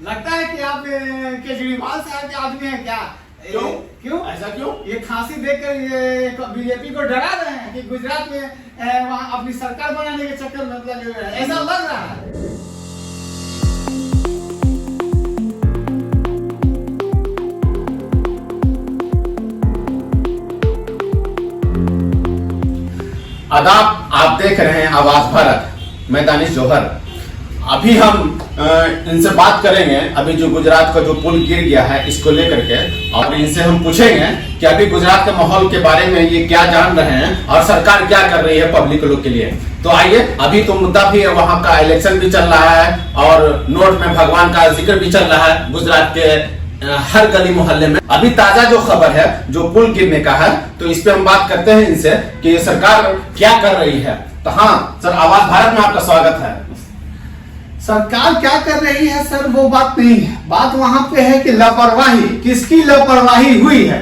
लगता है कि आप केजरीवाल साहब के आदमी हैं क्या? क्यों? क्यों ऐसा क्यों? ये खांसी देकर ये बीजेपी को डरा रहे हैं कि गुजरात में वहाँ अपनी सरकार बनाने के चक्कर में लगे हुए हैं, ऐसा लग रहा है। आदाब, आप देख रहे हैं आवाज भारत। मैं दानिश जौहर। अभी हम इनसे बात करेंगे अभी जो गुजरात का जो पुल गिर गया है इसको लेकर के, और इनसे हम पूछेंगे कि अभी गुजरात के माहौल के बारे में ये क्या जान रहे हैं और सरकार क्या कर रही है पब्लिक लोग के लिए। तो आइए, अभी तो मुद्दा भी है, वहाँ का इलेक्शन भी चल रहा है और नोट में भगवान का जिक्र भी चल रहा है गुजरात के हर गली मोहल्ले में। अभी ताजा जो खबर है जो पुल गिरने का है, तो इस पे हम बात करते हैं इनसे कि सरकार क्या कर रही है। तो हाँ सर, आवाज भारत में आपका स्वागत है। सरकार क्या कर रही है सर, वो बात नहीं है। बात वहां पे है कि लापरवाही, किसकी लापरवाही हुई है,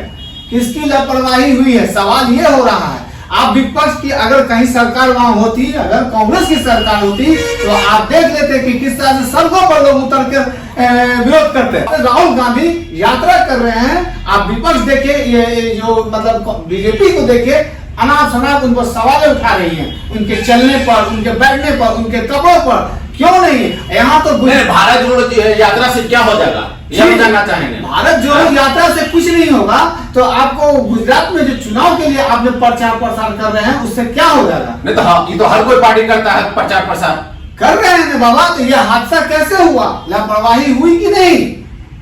किसकी लापरवाही हुई है, सवाल ये हो रहा है। आप विपक्ष की अगर कहीं सरकार वहां होती, अगर कांग्रेस की सरकार होती, तो आप देख लेते कि किस तरह से सड़कों पर लोग उतर कर विरोध करते हैं। राहुल गांधी यात्रा कर रहे हैं, आप विपक्ष देखे, ये जो मतलब बीजेपी को देखे, अनाप शनाप उन पर सवाल उठा रही है, उनके चलने पर, उनके बैठने पर, उनके कपड़ों पर। क्यों नहीं? यहाँ तो भारत जोड़ो यात्रा से क्या हो जाएगा, ये जानना चाहेंगे। भारत जोड़ो यात्रा से कुछ नहीं होगा, तो आपको गुजरात में जो चुनाव के लिए आपने प्रचार प्रसार कर रहे हैं उससे क्या हो जाएगा? नहीं तो हाँ, ये तो हर कोई पार्टी करता है, प्रचार प्रसार कर रहे हैं बाबा। तो ये हादसा कैसे हुआ? लापरवाही हुई कि नहीं?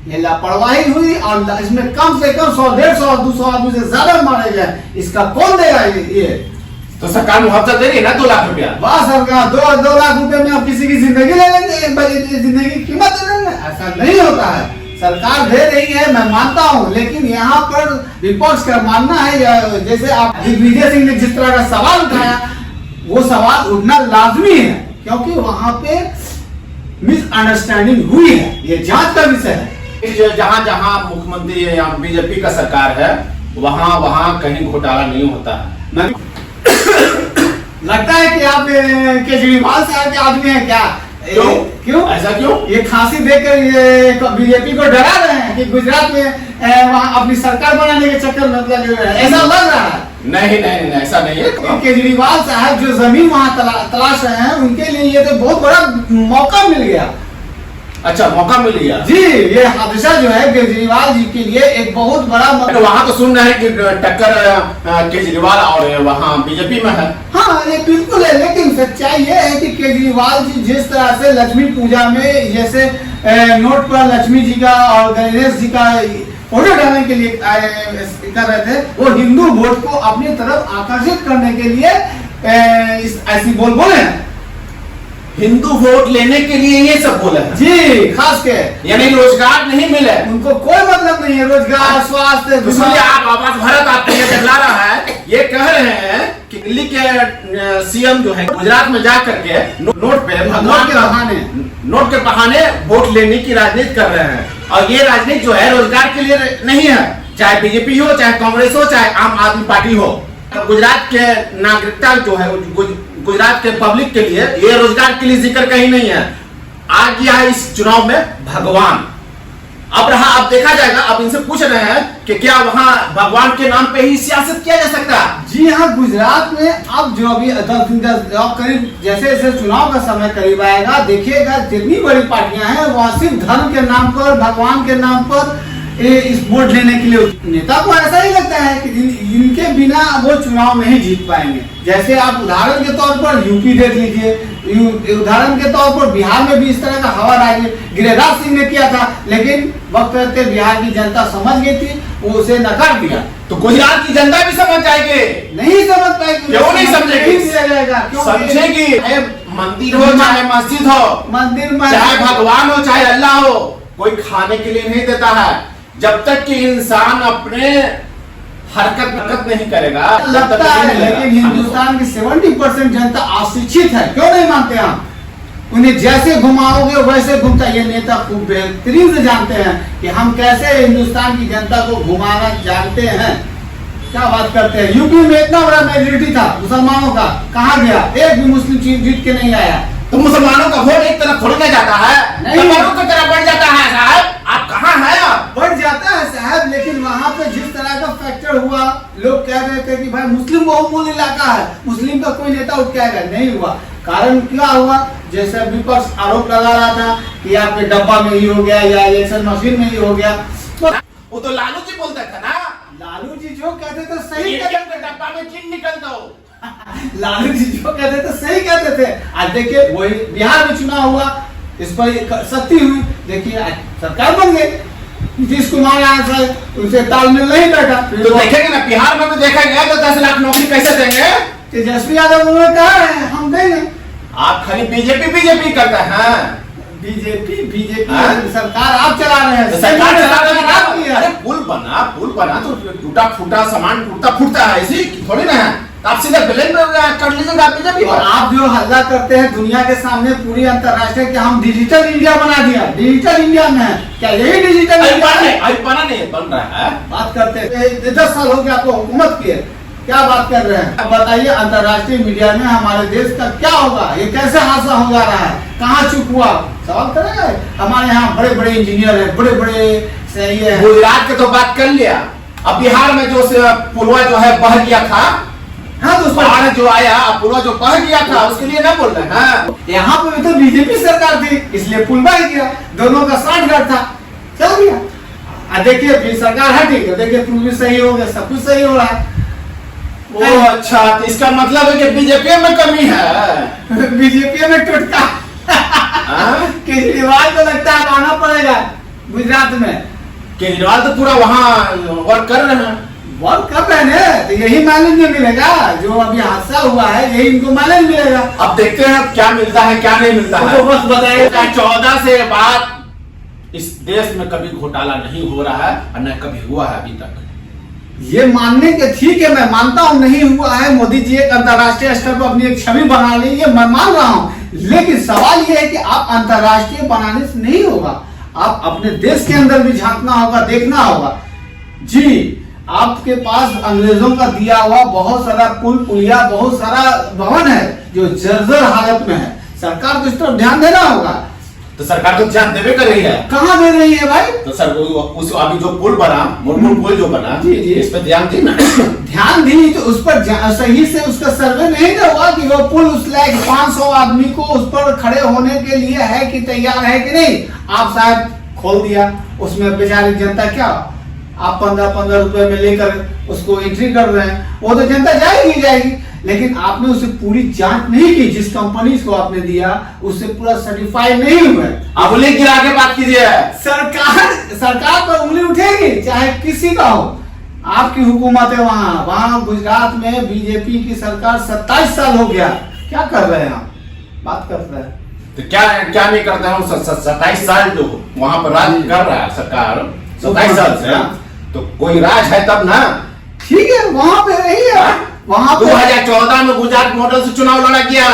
ये लापरवाही हुई और इसमें कम से कम 100, 150, 200 आदमी से ज्यादा मारे गए। इसका कौन देगा? ये तो सरकार मुआवजा दे रही है ना, 2 लाख रुपया। वाह सरकार, 2 लाख रुपए में आप किसी की जिंदगी ले लेंगे, जिंदगी की कीमत दे लेंगे? ऐसा नहीं होता है। सरकार दे रही है, मैं मानता हूँ, लेकिन यहाँ पर विपक्ष का मानना है, जैसे आप दिग्विजय सिंह ने जिस तरह का सवाल उठाया, वो सवाल उठना लाजमी है, क्योंकि वहां पे मिसअंडरस्टैंडिंग हुई है। ये जांच का विषय है। जहाँ जहाँ मुख्यमंत्री या बीजेपी का सरकार है, वहाँ वहाँ कहीं घोटाला नहीं होता है। लगता है कि आप केजरीवाल साहब के आदमी हैं क्या? क्यों? क्यों? ऐसा क्यों? ये खांसी देकर ये बीजेपी को डरा रहे हैं कि गुजरात में वहाँ अपनी सरकार बनाने के चक्कर में लगे हुए हैं, ऐसा लग रहा है। नहीं नहीं नहीं, ऐसा नहीं है। केजरीवाल साहब जो जमीन वहाँ तलाश रहे हैं, उनके लिए ये तो बहुत बड़ा मौका मिल गया। अच्छा, मौका मिल गया जी। ये हादसा जो है केजरीवाल जी के लिए एक बहुत बड़ा तो वहाँ तो सुन रहे हैं कि टक्कर केजरीवाल और वहाँ बीजेपी में है। हाँ, ये बिल्कुल है, लेकिन सच्चाई ये है कि केजरीवाल जी जिस तरह से लक्ष्मी पूजा में जैसे नोट पर लक्ष्मी जी का और गणेश जी का फोटो डालने के लिए कर रहे थे, वो हिंदू वोट को अपनी तरफ आकर्षित करने के लिए ऐसी बोले हैं। हिंदू वोट लेने के लिए ये सब बोले हैं जी, खास के यानी रोजगार नहीं मिले उनको, कोई मतलब नहीं है रोजगार, स्वास्थ्य। इसलिए आप आवाज भारत आपको ये डरा रहा है, ये कह रहे हैं कि दिल्ली के सीएम जो है गुजरात में जा करके नोट पे भगवान के बहाने वोट लेने की राजनीति कर रहे हैं। और ये राजनीति जो है रोजगार के लिए नहीं है, चाहे बीजेपी हो, चाहे कांग्रेस हो, चाहे आम आदमी पार्टी हो। गुजरात के नागरिकता जो है, गुजरात के पब्लिक के लिए ये रोजगार के लिए जिक्र कहीं नहीं है। आ गया है इस चुनाव में भगवान। अब रहा, अब देखा जाएगा। अब इनसे पूछ रहे हैं कि क्या वहां भगवान के नाम पे ही सियासत किया जा सकता है? जी हाँ, गुजरात में अब जो अभी करीब जैसे जैसे चुनाव का समय करीब आएगा, देखिएगा जितनी बड़ी पार्टियां हैं वह सिर्फ धर्म के नाम पर, भगवान के नाम पर इस वोट लेने के लिए, नेता को ऐसा ही लगता है कि इनके बिना वो चुनाव में ही जीत पाएंगे। जैसे आप उदाहरण के तौर पर यूपी देख लीजिए, उदाहरण के तौर पर बिहार में भी इस तरह का हवा गिरिराज सिंह ने किया था, लेकिन वक्त रहते बिहार की जनता समझ गई थी, वो उसे नकार दिया। तो गुजरात की जनता भी समझ जाएगी? नहीं समझ पाएगी। क्यों नहीं समझेगी? समझेगी। मंदिर हो चाहे मस्जिद हो, मंदिर में चाहे भगवान हो चाहे अल्लाह हो, कोई खाने के लिए नहीं देता है। जब तक कि इंसान अपने हरकत नहीं करेगा लगता है। लेकिन हिंदुस्तान की 70% जनता अशिक्षित है, क्यों नहीं मानते आप? उन्हें जैसे घुमाओगे वैसे घूमता। ये नेता खूब बेहतरीन से जानते हैं कि हम कैसे हिंदुस्तान की जनता को घुमाना जानते हैं। क्या बात करते हैं? यूपी में इतना बड़ा मेजोरिटी था मुसलमानों का, कहाँ गया? एक भी मुस्लिम जीत के नहीं आया। तो मुसलमानों का वोट एक तरफ थोड़ी ना जाता है, नहीं, की तरफ बढ़ जाता है। कारण क्या हुआ, जैसे विपक्ष आरोप लगा रहा था कि आपके डब्बा में ही हो गया या इलेक्शन मशीन में ही हो गया, तो वो तो लालू जी बोलता था ना, लालू जी जो कहते थे सही एटीएम के डब्बा में चिन्ह निकल दो। लालू जी जो कहते थे सही कहते थे। आज देखिए वही बिहार में चुनाव हुआ, इस पर सख्ती हुई, देखिए आज सरकार बन गई। नीतीश कुमार आया था, उनसे तालमेल नहीं बैठा, तो देखेंगे ना बिहार में भी देखा गया तो 10 लाख नौकरी कैसे देंगे। तेजस्वी यादव उन्होंने कहा है हम देंगे। आप खाली बीजेपी करता है। बीजेपी सरकार आप चला रहे हैं, सरकार चला रहे हैं आप किया। अरे पुल बना तो टूटा फूटा सामान टूटा फूटता है, ऐसी थोड़ी ना है। तो आप सीधा ब्लेम कर लीजिएगा बीजेपी और आप जो हल्ला करते हैं दुनिया के सामने पूरी अंतर्राष्ट्रीय कि हम डिजिटल इंडिया बना दिया, डिजिटल इंडिया में है क्या, यही डिजिटल इंडिया अभी बना नहीं बन रहा है। बात करते हैं 10 साल हो गया आपको हुकूमत की है, क्या बात कर रहे हैं। अब बताइए अंतर्राष्ट्रीय मीडिया में हमारे देश का क्या होगा, ये कैसे हादसा हो जा रहा है, कहाँ चुप हुआ, सवाल करेंगे। हमारे यहाँ बड़े बड़े इंजीनियर है, बड़े बड़े सही है। गुजरात की तो बात कर लिया, अब बिहार में जो पुलवा जो है बह गया था, हाँ तो बाढ़ जो आया पुलवा जो बह गया था उसके लिए ना बोल रहे हैं। यहाँ पे तो बीजेपी सरकार थी इसलिए पुल बह गया, दोनों का साठगांठ था, चल गया। देखिए फिर सरकार हटी तो देखिए पुल भी सही हो गया, सब कुछ सही हो रहा है। ओ अच्छा, तो इसका मतलब है कि बीजेपी में कमी है। बीजेपी में टुटका केजरीवाल को लगता है आना पड़ेगा गुजरात में। केजरीवाल तो पूरा वहाँ वर्क कर रहे हैं, वर्क कर रहे हैं, तो यही माइलेज में मिलेगा, जो अभी हादसा हुआ है यही इनको माइलेज मिलेगा। अब देखते हैं क्या मिलता है क्या नहीं मिलता है। तो बस बताइए 14 से बाद इस देश में कभी घोटाला नहीं हो रहा है और न कभी हुआ है अभी तक। ये मानने के ठीक है, मैं मानता हूं नहीं हुआ है, मोदी जी एक अंतर्राष्ट्रीय स्तर पर अपनी एक छवि बना ली, ये मैं मान रहा हूं, लेकिन सवाल ये है कि आप अंतर्राष्ट्रीय बनाने से नहीं होगा, आप अपने देश के अंदर भी झांकना होगा, देखना होगा। जी आपके पास अंग्रेजों का दिया हुआ बहुत सारा पुल पुलिया, बहुत सारा भवन है जो जर्जर हालत में है, सरकार को इस तरफ ध्यान देना होगा। तो सरकार तो ध्यान देवे कर रही है, कहाँ दे रही है भाई। तो सर उस अभी जो पुल बना मुरमुर पुल जो बना जी, जी। इस पे ध्यान दी ना। ध्यान दी तो उस पर सही से उसका सर्वे नहीं ना हुआ कि वो पुल उस लायक 500 आदमी को उस पर खड़े होने के लिए है कि तैयार है कि नहीं। आप शायद खोल दिया, उसमें बेचारी जनता क्या, आप 15-15 रुपए में लेकर उसको एंट्री कर रहे हैं, वो तो जनता जाएगी, लेकिन आपने उसे पूरी जांच नहीं की, जिस कंपनी को आपने दिया उससे पूरा सर्टिफाइड नहीं हुआ। आप उंगली गिरा के बात कीजिए। सरकार पर उंगली उठेगी चाहे किसी का हो, आपकी हुकूमत है वहां गुजरात में बीजेपी की सरकार 27 साल हो गया, क्या कर रहे हैं आप, बात कर रहे हैं तो क्या नहीं करते हैं। 27 साल जो वहां पर राज कर रहा है सरकार 27 साल से, तो कोई राज है तब ना। ठीक है वहां पे रही है, वहां 2014 में गुजरात मॉडल से चुनाव लड़ा गया,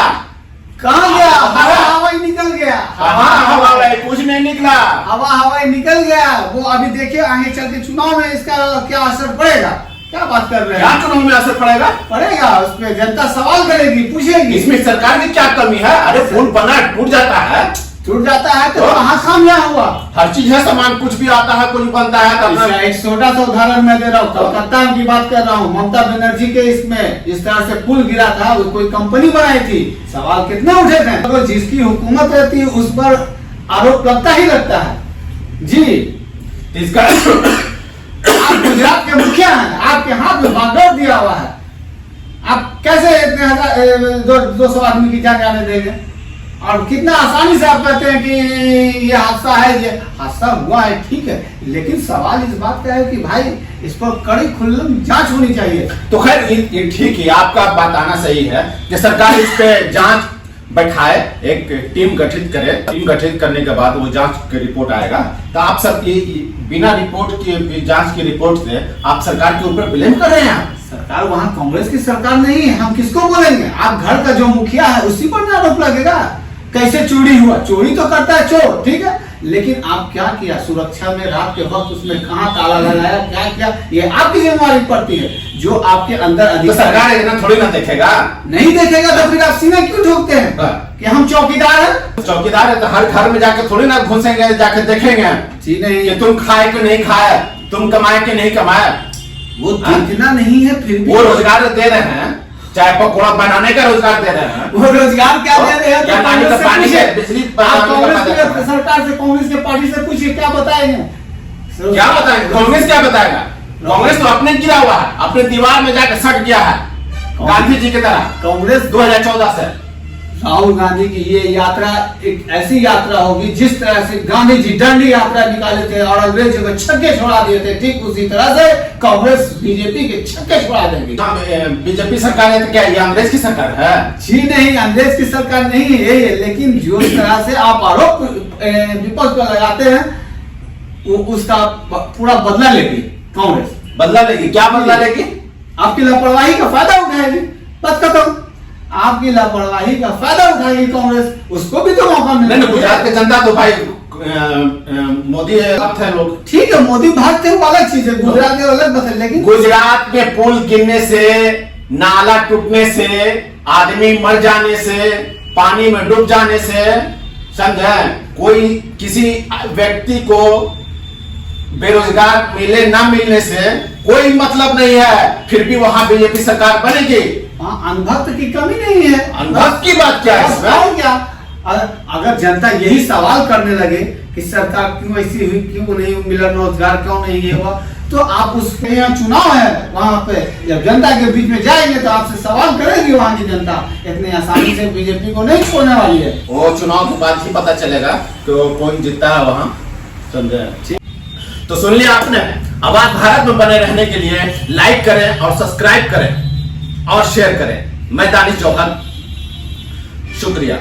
कहाँ गया, हवा ही निकल गया, हवा कुछ नहीं निकला, हवा ही निकल गया। वो अभी देखिए आगे चल के चुनाव में इसका क्या असर पड़ेगा, क्या बात कर रहे हैं। क्या चुनाव में असर पड़ेगा उस पर जनता सवाल करेगी, पूछेगी इसमें सरकार की क्या कमी है। अरे पुल बना टूट जाता है तो कहाँ कामयाब हुआ। हर चीज है, सामान कुछ भी आता है कुछ बनता है। एक छोटा सा उदाहरण मैं दे रहा हूँ, कलकत्ता की बात कर रहा हूँ, ममता बनर्जी के इसमें इस तरह से पुल गिरा था, वो कोई कंपनी बनाई थी, सवाल कितने उठे थे। तो जिसकी हुकूमत रहती है उस पर आरोप लगता ही लगता है। जी इसका आप गुजरात के मुखिया हैं, आपके हाथ में बागडोर दिया हुआ है, आप कैसे इतने 200 आदमी की जान जाने देंगे। और कितना आसानी से आप कहते हैं कि ये हादसा है, ये हादसा हुआ है ठीक है, लेकिन सवाल इस बात का है कि भाई इस पर कड़ी खुल्लम जांच होनी चाहिए। तो खैर ये ठीक है, आपका बात आना सही है कि सरकार इस पे जांच बैठाए, एक टीम गठित करे, टीम गठित करने के बाद वो जांच की रिपोर्ट आएगा। तो आप सब बिना रिपोर्ट की जांच की रिपोर्ट से आप सरकार के ऊपर ब्लेम कर रहे हैं। सरकार वहाँ कांग्रेस की सरकार नहीं है, हम किसको बोलेंगे। आप घर का जो मुखिया है उसी पर ना आरोप लगेगा। कैसे चोरी हुआ, चोरी तो करता है चोर, ठीक है, लेकिन आप क्या किया सुरक्षा में, रात के वक्त उसमें कहाँ ताला लगाया, क्या किया, ये आपकी जिम्मेवारी पड़ती है। जो आपके अंदर तो सरकार इतना थोड़ी ना देखेगा, नहीं देखेगा तो फिर आप सीना क्यों ठोकते हैं कि हम चौकीदार हैं। चौकीदार है तो हर घर में जाके थोड़ी ना घुसेंगे, जाके देखेंगे जी नहीं कि तुम खाए कि नहीं खाए, तुम कमाए कि नहीं कमाए। वो देखना नहीं है, फिर भी वो रोजगार दे रहे हैं, चाय पकौड़ा बनाने का रोजगार दे रहे हैं। वो रोजगार क्या दे रहे हैं? क्या तो पानी का कांग्रेस से पानी पूछिए। है, बिजली आप बनाने का कांग्रेस पता की है। सरकार से, कांग्रेस के पार्टी से पूछिए, क्या बताएंगे? क्या बताएंगे? कांग्रेस क्या बताएगा? कांग्रेस तो अपने गिरा हुआ है, अपने दीवार में जाकर सट गया है गांधी जी की तरह कांग्रेस 2014 से। राहुल गांधी की ये यात्रा एक ऐसी यात्रा होगी जिस तरह से गांधी जी दंडी यात्रा निकाले थे और अंग्रेजों को छक्के छोड़ा दिए थे, ठीक उसी तरह से कांग्रेस बीजेपी के छक्के छोड़ा देंगे। बीजेपी सरकार है तो क्या ये अंग्रेज की सरकार है? जी नहीं, अंग्रेज की सरकार नहीं है ये, लेकिन जिस तरह से आप आरोप विपक्ष पर लगाते हैं उसका पूरा बदला लेगी कांग्रेस। बदला लेगी? क्या बदला लेगी? आपकी लापरवाही का फायदा उठाएगी, बस खत्म। आपकी लापरवाही का फायदा उठाएगी कांग्रेस, उसको भी तो मौका नहीं, मिलेगा। गुजरात की जनता तो भाई मोदी है लोग। ठीक है, मोदी भागते हुए अलग चीज है, गुजरात के अलग बात है, लेकिन गुजरात में पुल गिरने से, नाला टूटने से, आदमी मर जाने से, पानी में डूब जाने से, समझे, कोई किसी व्यक्ति को बेरोजगार मिले ना मिलने से कोई मतलब नहीं है, फिर भी वहां बीजेपी सरकार बनेगी। अनुभक्त की कमी नहीं है। अनुभक्त की बात क्या है इसमें? और क्या, अगर जनता यही सवाल करने लगे कि सरकार क्यों ऐसी हुई, क्यों नहीं मिला रोजगार, क्यों नहीं ये हुआ, तो आप उसके यहाँ चुनाव है, वहां पे जब जनता के बीच में जाएंगे तो आपसे सवाल करेगी वहां की जनता। इतनी आसानी से बीजेपी को नहीं छोड़ने वाली है। वो चुनाव के बाद ही पता चलेगा कि कौन जीतता है वहां, समझे। तो सुन लिया आपने। आवाज भारत में बने रहने के लिए लाइक करें और सब्सक्राइब करें और शेयर करें। मैं दानिश जौहर, शुक्रिया।